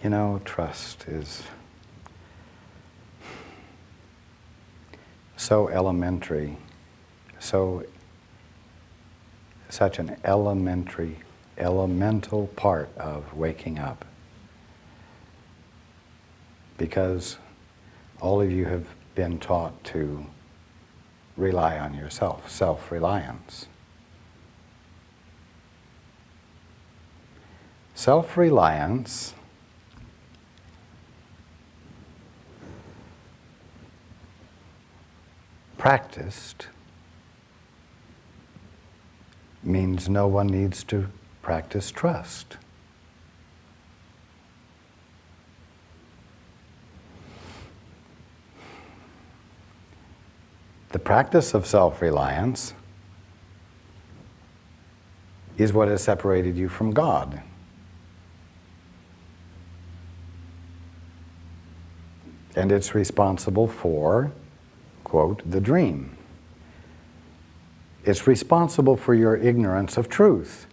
You know, trust is so elementary, such an elemental part of waking up. Because all of you have been taught to rely on yourself, self-reliance. Self-reliance practiced means no one needs to practice trust. The practice of self-reliance is what has separated you from God. And it's responsible for, quote, the dream. It's responsible for your ignorance of truth.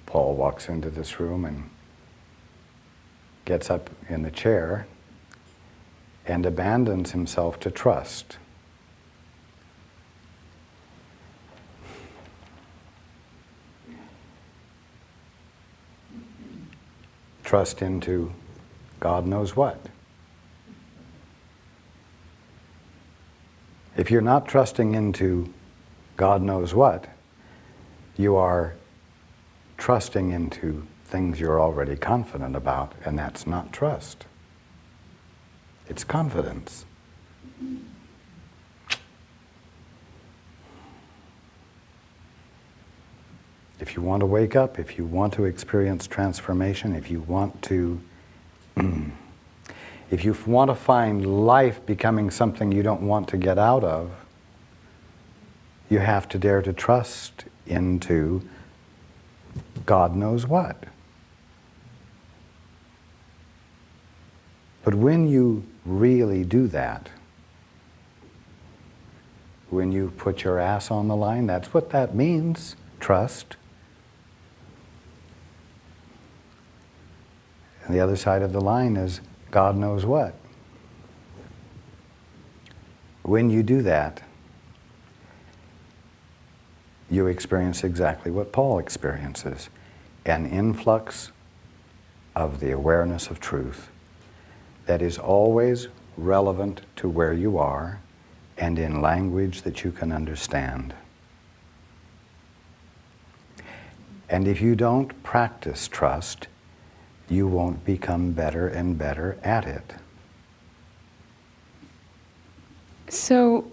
Paul walks into this room and gets up in the chair and abandons himself to trust. Trust into God knows what. If you're not trusting into God knows what, you are trusting into things you're already confident about, and that's not trust. It's confidence. If you want to wake up, if you want to experience transformation, if you want to find life becoming something you don't want to get out of, you have to dare to trust into God knows what. But when you really do that, when you put your ass on the line, that's what that means, trust. And the other side of the line is God knows what. When you do that, you experience exactly what Paul experiences, an influx of the awareness of truth that is always relevant to where you are and in language that you can understand. And if you don't practice trust, you won't become better and better at it. So,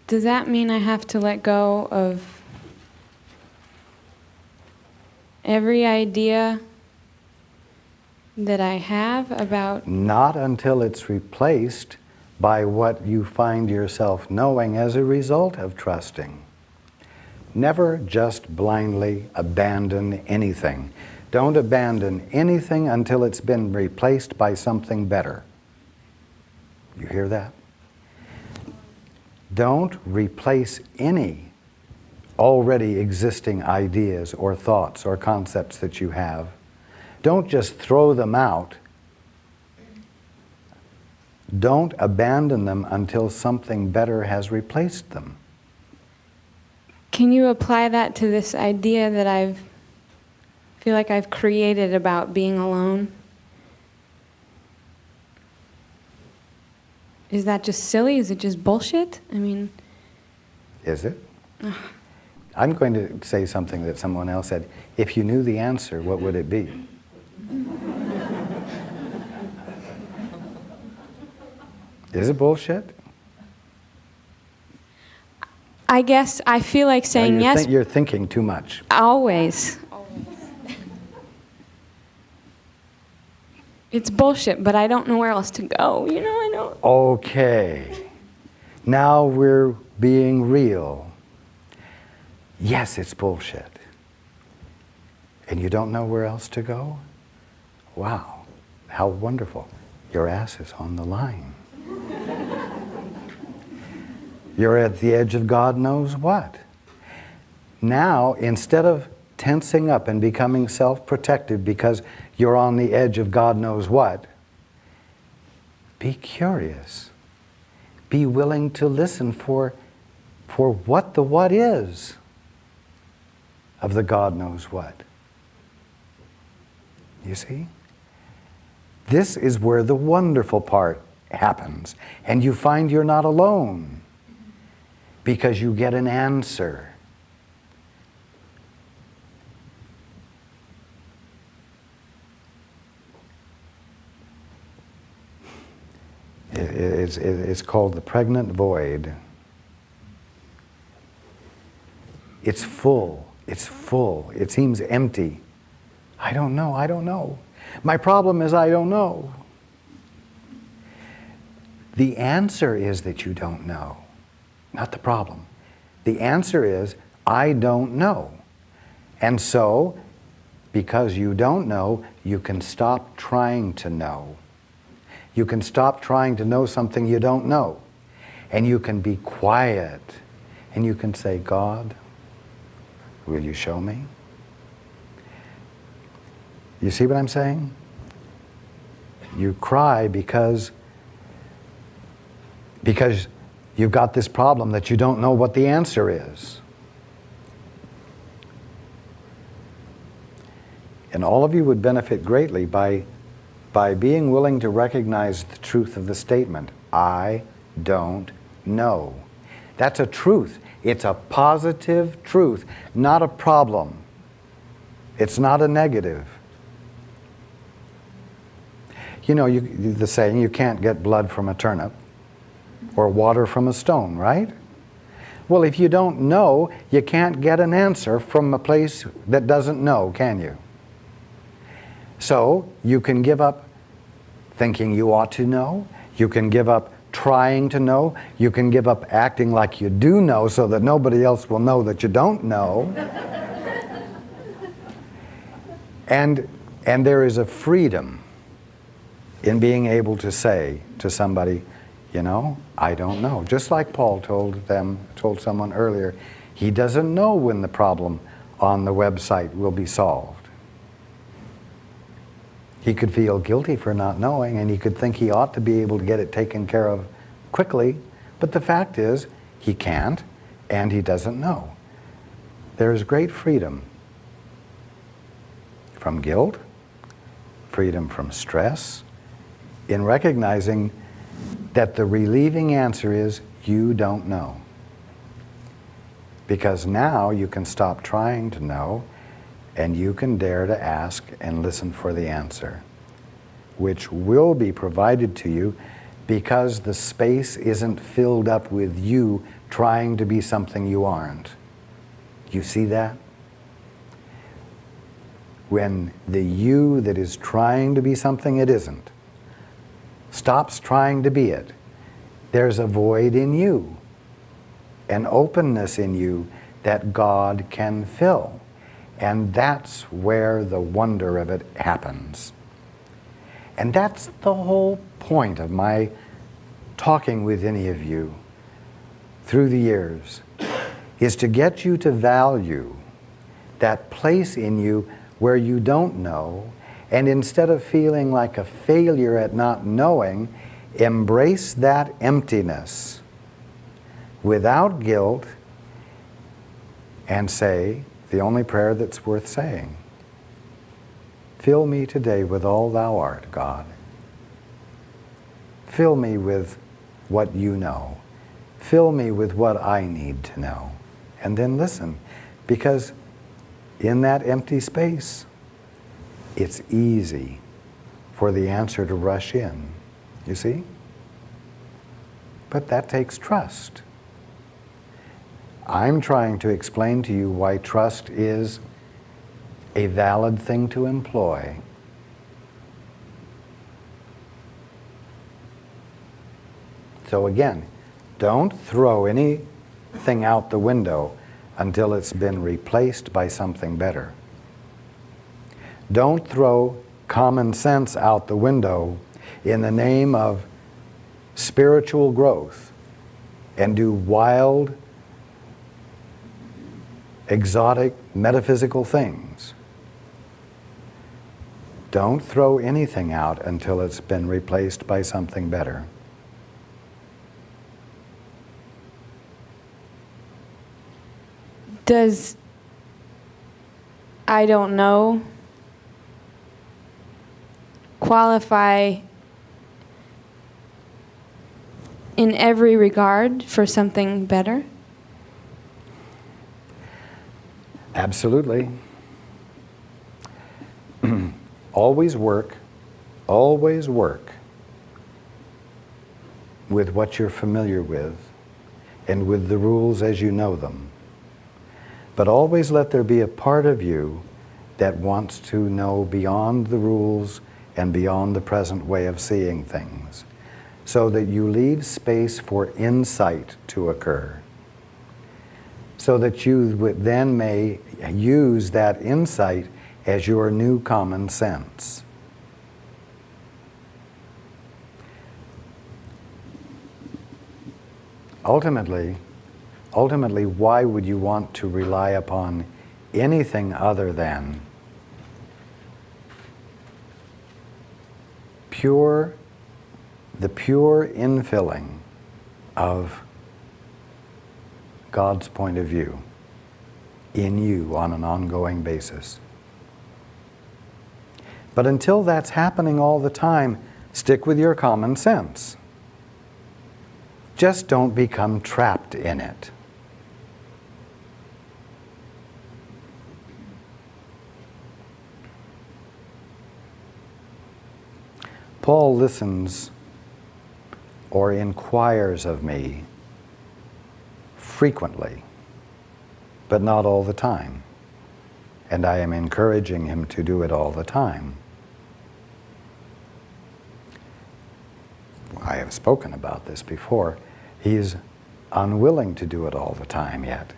does that mean I have to let go of every idea that I have about... Not until it's replaced by what you find yourself knowing as a result of trusting. Never just blindly abandon anything. Don't abandon anything until it's been replaced by something better. You hear that? Don't replace any already existing ideas or thoughts or concepts that you have. Don't just throw them out. Don't abandon them until something better has replaced them. Can you apply that to this idea that I feel like I've created about being alone? Is that just silly? Is it just bullshit? I mean... Is it? I'm going to say something that someone else said. If you knew the answer, what would it be? Is it bullshit? I guess I feel like saying yes. You're thinking too much. Always. It's bullshit, but I don't know where else to go. You know, I know. Okay. Now we're being real. Yes, it's bullshit. And you don't know where else to go? Wow, how wonderful. Your ass is on the line. You're at the edge of God knows what. Now, instead of tensing up and becoming self-protective because you're on the edge of God knows what, be curious. Be willing to listen for what the what is of the God knows what. You see? This is where the wonderful part happens. And you find you're not alone because you get an answer. It's called the pregnant void. It's full. It's full. It seems empty. I don't know. I don't know. My problem is I don't know. The answer is that you don't know, not the problem. The answer is I don't know. And so, because you don't know, you can stop trying to know. You can stop trying to know something you don't know. And you can be quiet. And you can say, God, will you show me? You see what I'm saying? You cry because you've got this problem that you don't know what the answer is. And all of you would benefit greatly by being willing to recognize the truth of the statement, I don't know. That's a truth. It's a positive truth, not a problem. It's not a negative. You know, the saying, you can't get blood from a turnip or water from a stone, right? Well, if you don't know, you can't get an answer from a place that doesn't know, can you? So, you can give up thinking you ought to know. You can give up trying to know. You can give up acting like you do know so that nobody else will know that you don't know. And there is a freedom in being able to say to somebody, you know, I don't know. Just like Paul told someone earlier, he doesn't know when the problem on the website will be solved. He could feel guilty for not knowing, and he could think he ought to be able to get it taken care of quickly, but the fact is, he can't, and he doesn't know. There is great freedom from guilt, freedom from stress, in recognizing that the relieving answer is, you don't know. Because now you can stop trying to know, and you can dare to ask and listen for the answer, which will be provided to you because the space isn't filled up with you trying to be something you aren't. You see that? When the you that is trying to be something it isn't stops trying to be it, there's a void in you, an openness in you that God can fill. And that's where the wonder of it happens. And that's the whole point of my talking with any of you through the years, is to get you to value that place in you where you don't know, and instead of feeling like a failure at not knowing, embrace that emptiness without guilt and say, the only prayer that's worth saying, fill me today with all thou art, God. Fill me with what you know. Fill me with what I need to know. And then listen, because in that empty space, it's easy for the answer to rush in, you see? But that takes trust. I'm trying to explain to you why trust is a valid thing to employ. So again, don't throw anything out the window until it's been replaced by something better. Don't throw common sense out the window in the name of spiritual growth and do wild, exotic, metaphysical things. Don't throw anything out until it's been replaced by something better. Does I don't know qualify in every regard for something better? Absolutely. Always work with what you're familiar with and with the rules as you know them. But always let there be a part of you that wants to know beyond the rules and beyond the present way of seeing things, so that you leave space for insight to occur, so that you then may use that insight as your new common sense. Ultimately, why would you want to rely upon anything other than the pure infilling of God's point of view in you on an ongoing basis? But until that's happening all the time, stick with your common sense. Just don't become trapped in it. Paul listens or inquires of me frequently, but not all the time. And I am encouraging him to do it all the time. I have spoken about this before. He is unwilling to do it all the time yet.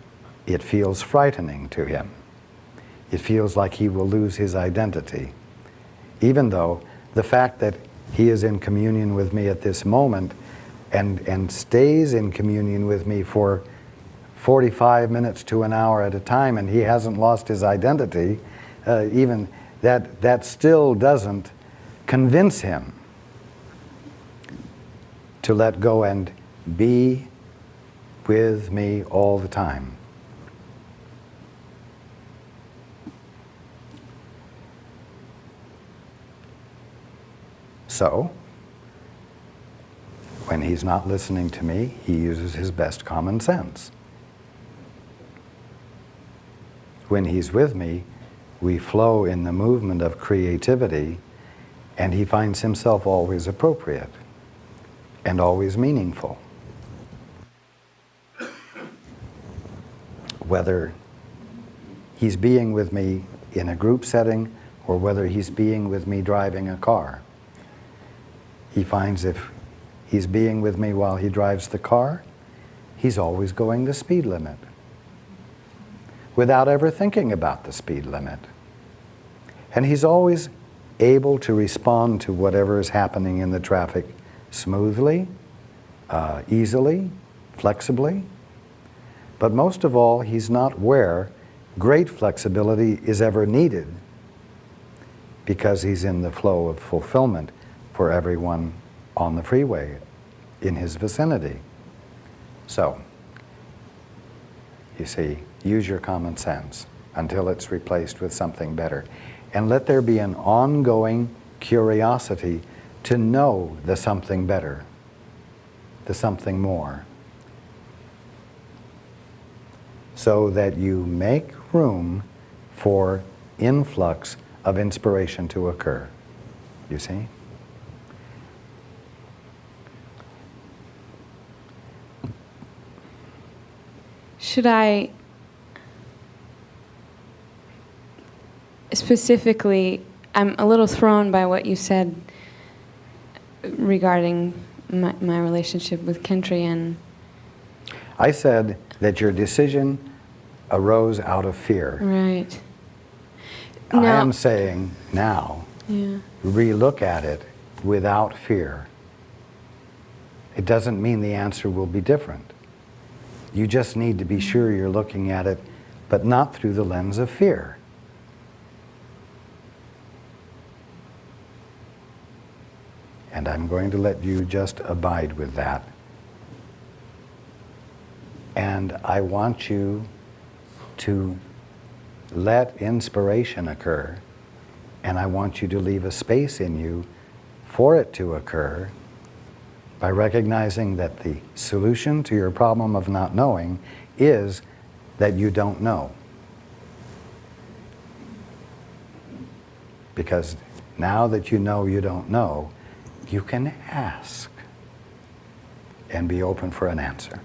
It feels frightening to him. It feels like he will lose his identity. Even though the fact that he is in communion with me at this moment and stays in communion with me for 45 minutes to an hour at a time, and he hasn't lost his identity, even that still doesn't convince him to let go and be with me all the time. So, when he's not listening to me, he uses his best common sense. When he's with me, we flow in the movement of creativity, and he finds himself always appropriate and always meaningful. Whether he's being with me in a group setting or whether he's being with me driving a car, he finds if he's being with me while he drives the car, he's always going the speed limit without ever thinking about the speed limit. And he's always able to respond to whatever is happening in the traffic smoothly, easily, flexibly. But most of all, he's not where great flexibility is ever needed, because he's in the flow of fulfillment for everyone on the freeway in his vicinity. So, you see, use your common sense until it's replaced with something better. And let there be an ongoing curiosity to know the something better, the something more, so that you make room for influx of inspiration to occur. You see? Should I specifically, I'm a little thrown by what you said regarding my relationship with Kentry, and I said that your decision arose out of fear. right. I am saying now, Yeah. relook at it without fear. It doesn't mean the answer will be different. You just need to be sure you're looking at it, but not through the lens of fear. And I'm going to let you just abide with that. And I want you to let inspiration occur, and I want you to leave a space in you for it to occur by recognizing that the solution to your problem of not knowing is that you don't know. Because now that you know you don't know, you can ask and be open for an answer.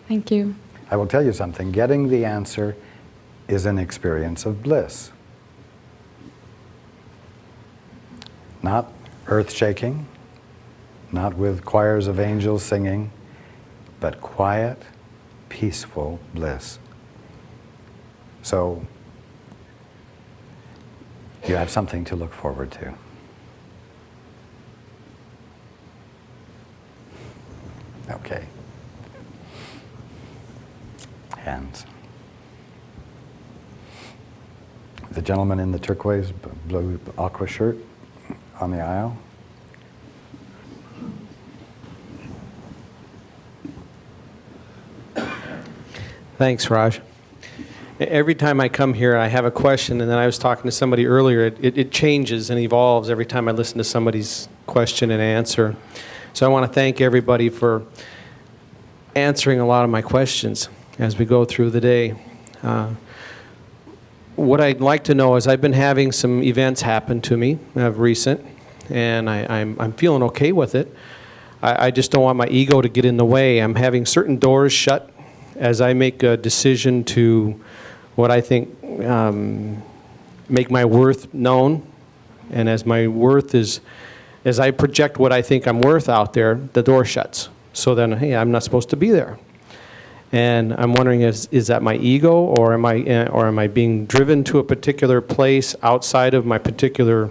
Thank you. I will tell you something. Getting the answer is an experience of bliss. Not earth-shaking, not with choirs of angels singing, but quiet, peaceful bliss. So, you have something to look forward to. Okay. Hands. The gentleman in the turquoise blue aqua shirt on the aisle. Thanks, Raj. Every time I come here, I have a question, and then I was talking to somebody earlier. It changes and evolves every time I listen to somebody's question and answer. So I want to thank everybody for answering a lot of my questions as we go through the day. What I'd like to know is I've been having some events happen to me of recent, and I'm feeling okay with it. I just don't want my ego to get in the way. I'm having certain doors shut as I make a decision to what I think make my worth known, and as my worth is, as I project what I think I'm worth out there, the door shuts. So then, hey, I'm not supposed to be there. And I'm wondering, is that my ego, or am I being driven to a particular place outside of my particular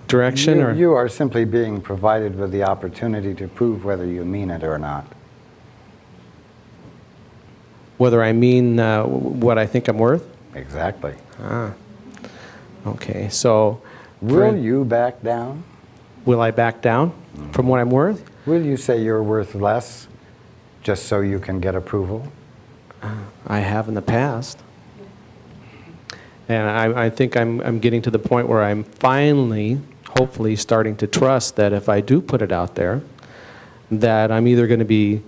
direction? You are simply being provided with the opportunity to prove whether you mean it or not. Whether I mean what I think I'm worth? Exactly. Okay, so... Will you back down? Will I back down from what I'm worth? Will you say you're worth less just so you can get approval? I have in the past. And I think I'm getting to the point where I'm finally, hopefully, starting to trust that if I do put it out there, that I'm either going to be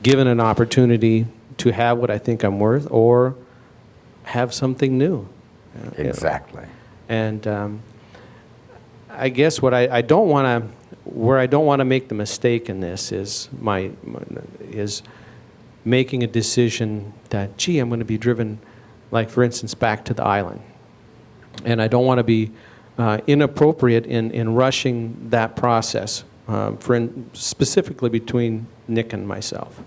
given an opportunity to have what I think I'm worth, or have something new. Exactly. And I guess what I don't want to, where I don't want to make the mistake in this is is making a decision that, gee, I'm going to be driven, like for instance, back to the island, and I don't want to be inappropriate in rushing that process, specifically between Nick and myself.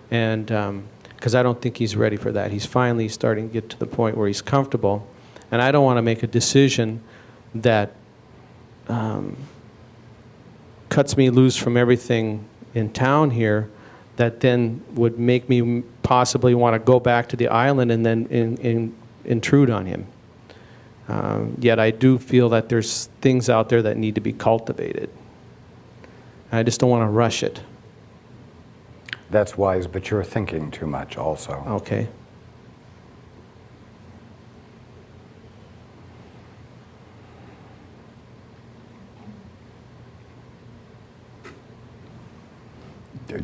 And because I don't think he's ready for that. He's finally starting to get to the point where he's comfortable, and I don't want to make a decision that cuts me loose from everything in town here, that then would make me possibly want to go back to the island and then intrude on him. Yet I do feel that there's things out there that need to be cultivated. I just don't want to rush it. That's wise, but you're thinking too much also. Okay.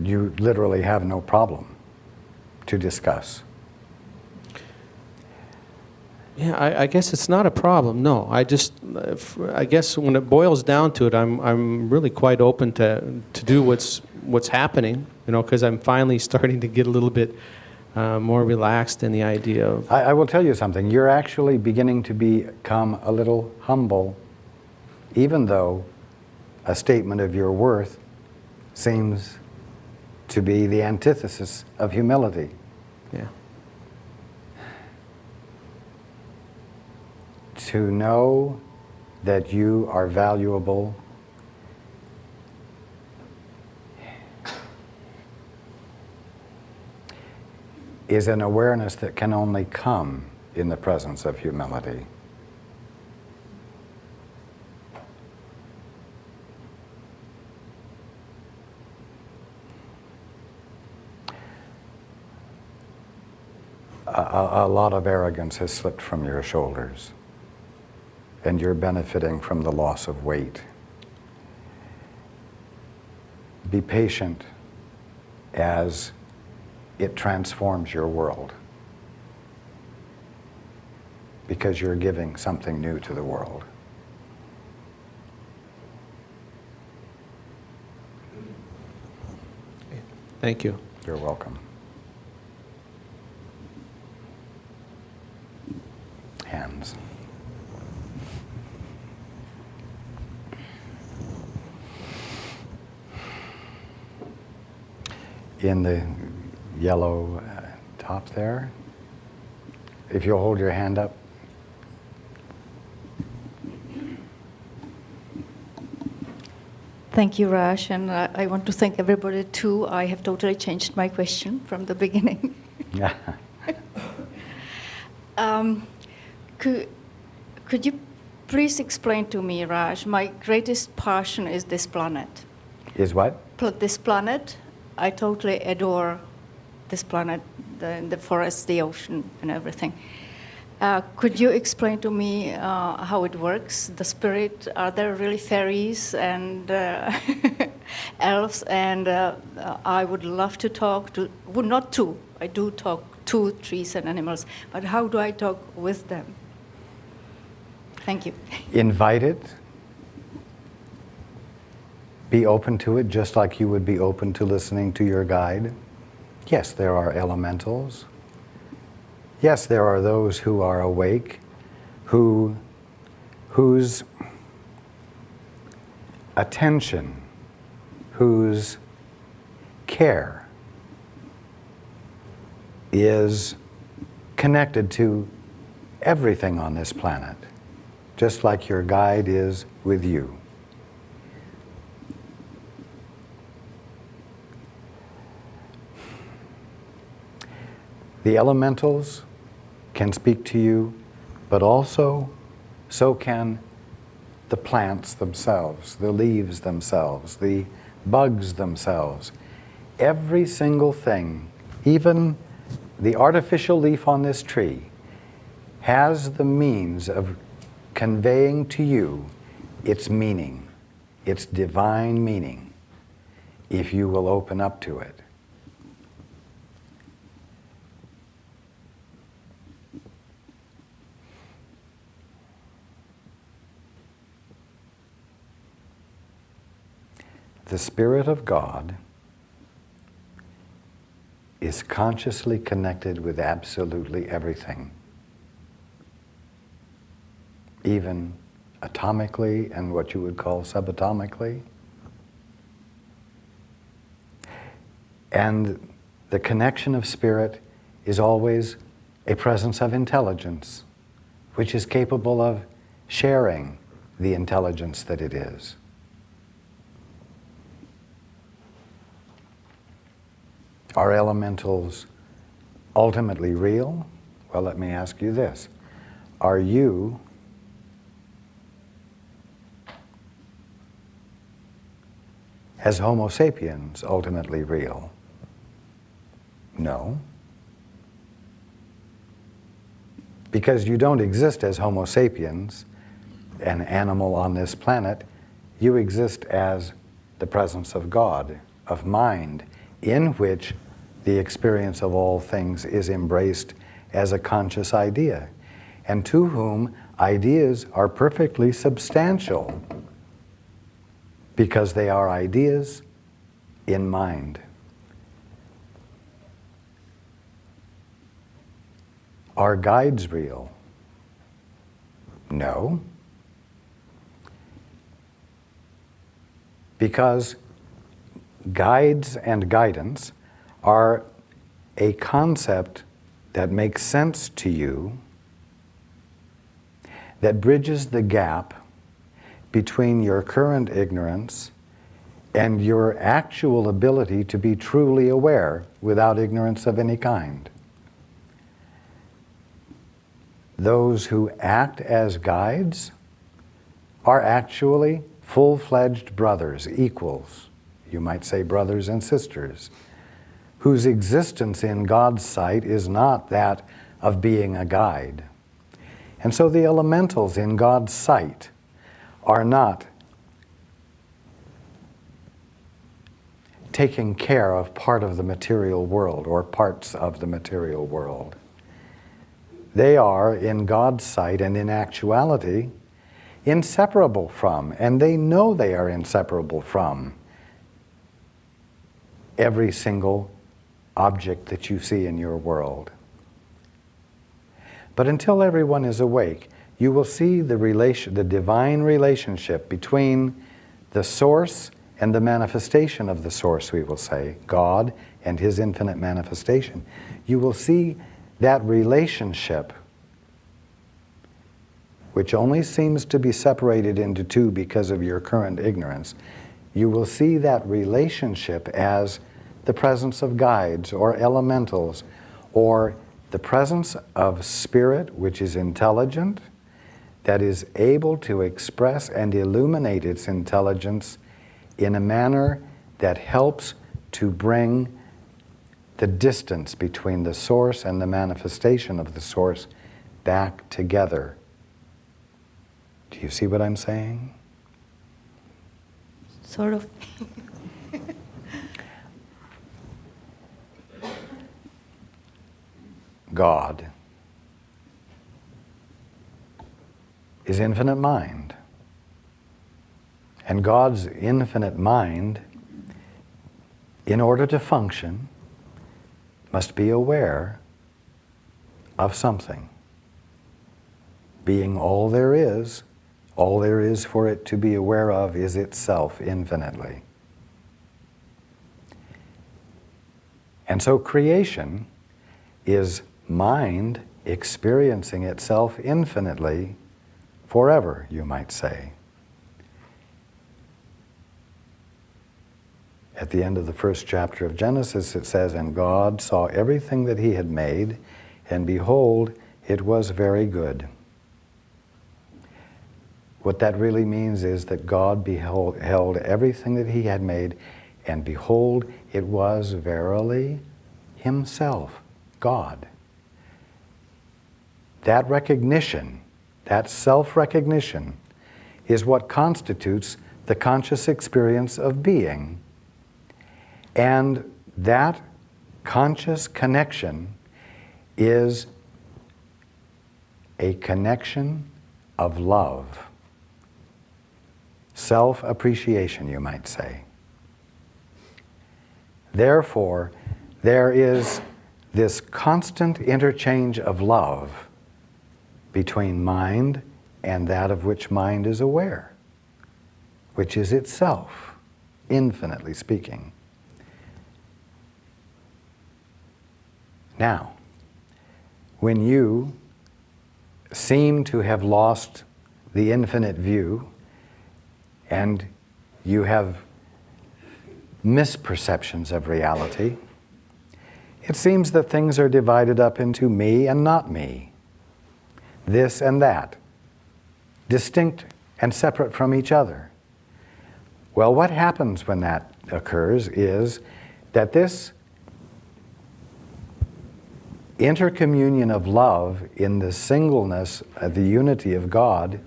You literally have no problem to discuss. Yeah, I guess it's not a problem. No, I guess when it boils down to it, I'm really quite open to do what's happening. Because I'm finally starting to get a little bit more relaxed in the idea of... I will tell you something. You're actually beginning to become a little humble, even though a statement of your worth seems to be the antithesis of humility. Yeah. To know that you are valuable is an awareness that can only come in the presence of humility. A lot of arrogance has slipped from your shoulders, and you're benefiting from the loss of weight. Be patient as it transforms your world, because you're giving something new to the world. Thank you. You're welcome. Hands. In the yellow top there, if you'll hold your hand up. Thank you, Raj, and I want to thank everybody too. I have totally changed my question from the beginning. Yeah. Could you please explain to me, Raj, my greatest passion is this planet. Is what? This planet, I totally adore this planet, the forest, the ocean, and everything. Could you explain to me how it works, the spirit? Are there really fairies and elves? And I would love to talk to, well, not to, I do talk to trees and animals, but how do I talk with them? Thank you. Invite it. Be open to it, just like you would be open to listening to your guide. Yes, there are elementals. Yes, there are those who are awake, whose attention, whose care is connected to everything on this planet, just like your guide is with you. The elementals can speak to you, but also so can the plants themselves, the leaves themselves, the bugs themselves. Every single thing, even the artificial leaf on this tree, has the means of conveying to you its meaning, its divine meaning, if you will open up to it. The Spirit of God is consciously connected with absolutely everything, even atomically and what you would call subatomically. And the connection of spirit is always a presence of intelligence, which is capable of sharing the intelligence that it is. Are elementals ultimately real? Well, let me ask you this. Are you as Homo sapiens ultimately real? No. Because you don't exist as Homo sapiens, an animal on this planet. You exist as the presence of God, of mind, in which the experience of all things is embraced as a conscious idea, and to whom ideas are perfectly substantial because they are ideas in mind. Are guides real? No. Because guides and guidance are a concept that makes sense to you, that bridges the gap between your current ignorance and your actual ability to be truly aware without ignorance of any kind. those who act as guides are actually full-fledged brothers, equals, you might say brothers and sisters, whose existence in God's sight is not that of being a guide. And so the elementals in God's sight are not taking care of part of the material world or parts of the material world. They are, in God's sight and in actuality, inseparable from, and they know they are inseparable from, every single object that you see in your world. But until everyone is awake, you will see the divine relationship between the source and the manifestation of the source, we will say, God and His infinite manifestation. You will see that relationship, which only seems to be separated into two because of your current ignorance. You will see that relationship as the presence of guides or elementals, or the presence of spirit which is intelligent, that is able to express and illuminate its intelligence in a manner that helps to bring the distance between the source and the manifestation of the source back together. Do you see what I'm saying? Sort of. God is infinite mind. And God's infinite mind, in order to function, must be aware of something. Being all there is for it to be aware of is itself infinitely. And so creation is mind experiencing itself infinitely forever, you might say. At the end of the first chapter of Genesis, it says, "And God saw everything that He had made, and behold, it was very good." What that really means is that God beheld everything that He had made, and behold, it was verily Himself, God. That recognition, that self-recognition, is what constitutes the conscious experience of being. And that conscious connection is a connection of love. Self-appreciation, you might say. Therefore, there is this constant interchange of love between mind and that of which mind is aware, which is itself, infinitely speaking. Now, when you seem to have lost the infinite view and you have misperceptions of reality, it seems that things are divided up into me and not me, this and that, distinct and separate from each other. Well, what happens when that occurs is that this intercommunion of love in the singleness, the unity of God,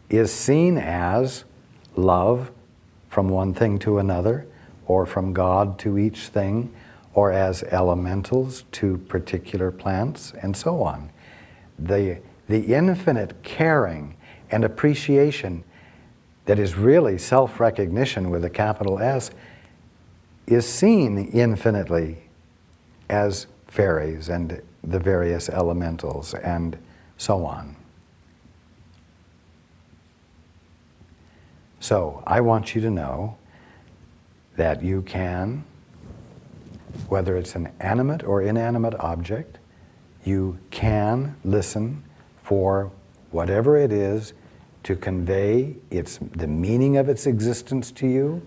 is seen as love from one thing to another, or from God to each thing, or as elementals to particular plants, and so on. The infinite caring and appreciation that is really self-recognition with a capital S is seen infinitely as fairies and the various elementals and so on. So I want you to know that you can, whether it's an animate or inanimate object, you can listen for whatever it is to convey the meaning of its existence to you,